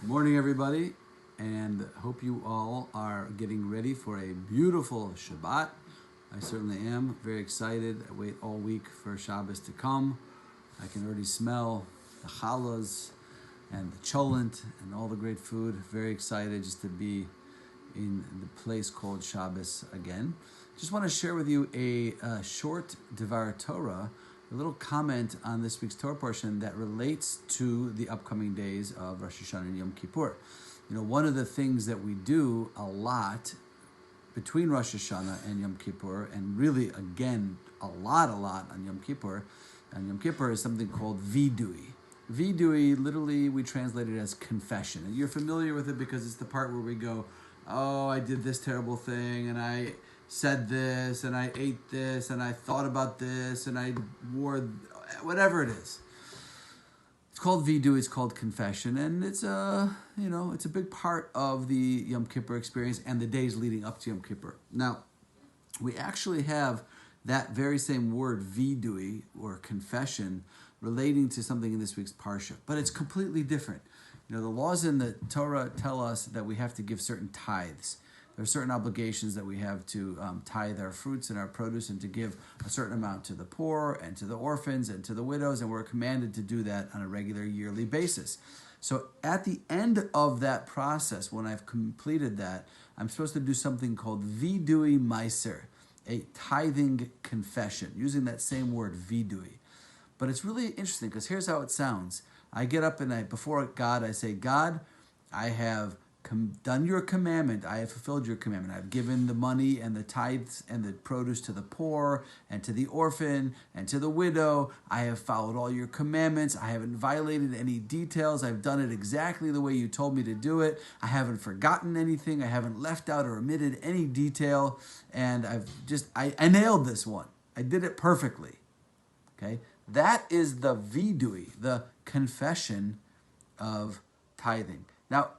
Good morning, everybody, and hope you all are getting ready for a beautiful Shabbat. I certainly am very excited. I wait all week for Shabbos to come. I can already smell the challahs and the cholent and all the great food. Very excited just to be in the place called Shabbos again. Just want to share with you a short Devar Torah, a little comment on this week's Torah portion that relates to the upcoming days of Rosh Hashanah and Yom Kippur. You know, one of the things that we do a lot between Rosh Hashanah and Yom Kippur, and really, again, a lot on Yom Kippur, and Yom Kippur is something called vidui. Vidui, literally, we translate it as confession. And you're familiar with it because it's the part where we go, oh, I did this terrible thing, and I said this, and I ate this, and I thought about this, and I wore whatever it is. It's called vidui, it's called confession, and it's it's a big part of the Yom Kippur experience and the days leading up to Yom Kippur. Now, we actually have that very same word, vidui, or confession, relating to something in this week's parsha, but it's completely different. You know, the laws in the Torah tell us that we have to give certain tithes. There are certain obligations that we have to tithe our fruits and our produce and to give a certain amount to the poor and to the orphans and to the widows, and we're commanded to do that on a regular yearly basis. So at the end of that process, when I've completed that, I'm supposed to do something called vidui meiser, a tithing confession, using that same word, vidui. But it's really interesting because here's how it sounds. I get up and before God, I say, God, I have done your commandment. I have fulfilled your commandment. I've given the money and the tithes and the produce to the poor and to the orphan and to the widow. I have followed all your commandments. I haven't violated any details. I've done it exactly the way you told me to do it. I haven't forgotten anything. I haven't left out or omitted any detail. And I nailed this one. I did it perfectly. Okay? That is the vidui, the confession of tithing. Now,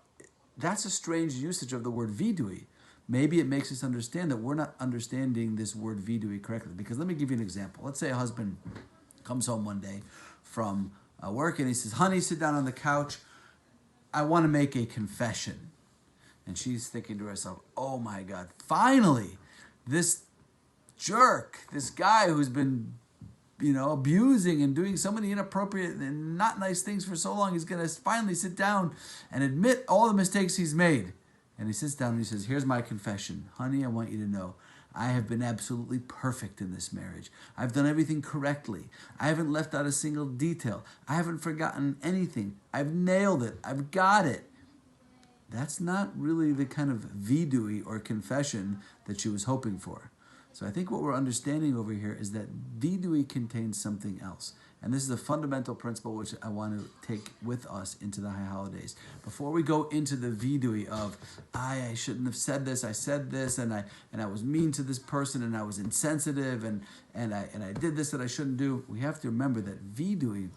that's a strange usage of the word vidui. Maybe it makes us understand that we're not understanding this word vidui correctly. Because let me give you an example. Let's say a husband comes home one day from work and he says, honey, sit down on the couch. I want to make a confession. And she's thinking to herself, oh my God, finally, this jerk, this guy who's been abusing and doing so many inappropriate and not nice things for so long, he's going to finally sit down and admit all the mistakes he's made. And he sits down and he says, here's my confession. Honey, I want you to know I have been absolutely perfect in this marriage. I've done everything correctly. I haven't left out a single detail. I haven't forgotten anything. I've nailed it. I've got it. That's not really the kind of vidui or confession that she was hoping for. So I think what we're understanding over here is that vidui contains something else. And this is a fundamental principle which I want to take with us into the high holidays. Before we go into the vidui of, I shouldn't have said this, I said this, and I was mean to this person, and I was insensitive, and I did this that I shouldn't do, we have to remember that vidui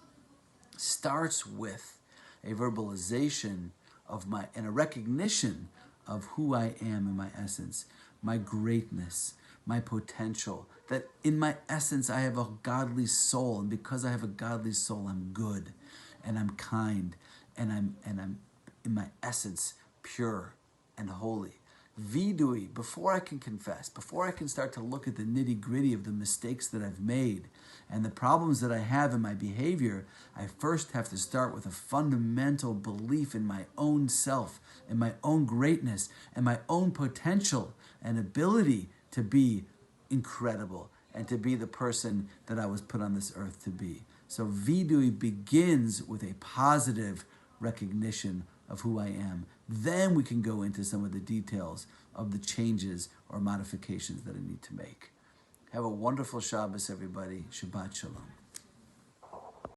starts with a verbalization of and a recognition of who I am in my essence, my greatness, my potential, that in my essence I have a godly soul, and because I have a godly soul, I'm good, and I'm kind, and I'm in my essence pure and holy. Vidui, before I can confess, before I can start to look at the nitty-gritty of the mistakes that I've made and the problems that I have in my behavior, I first have to start with a fundamental belief in my own self, in my own greatness, and my own potential and ability to be incredible and to be the person that I was put on this earth to be. So vidui begins with a positive recognition of who I am. Then we can go into some of the details of the changes or modifications that I need to make. Have a wonderful Shabbos, everybody. Shabbat Shalom.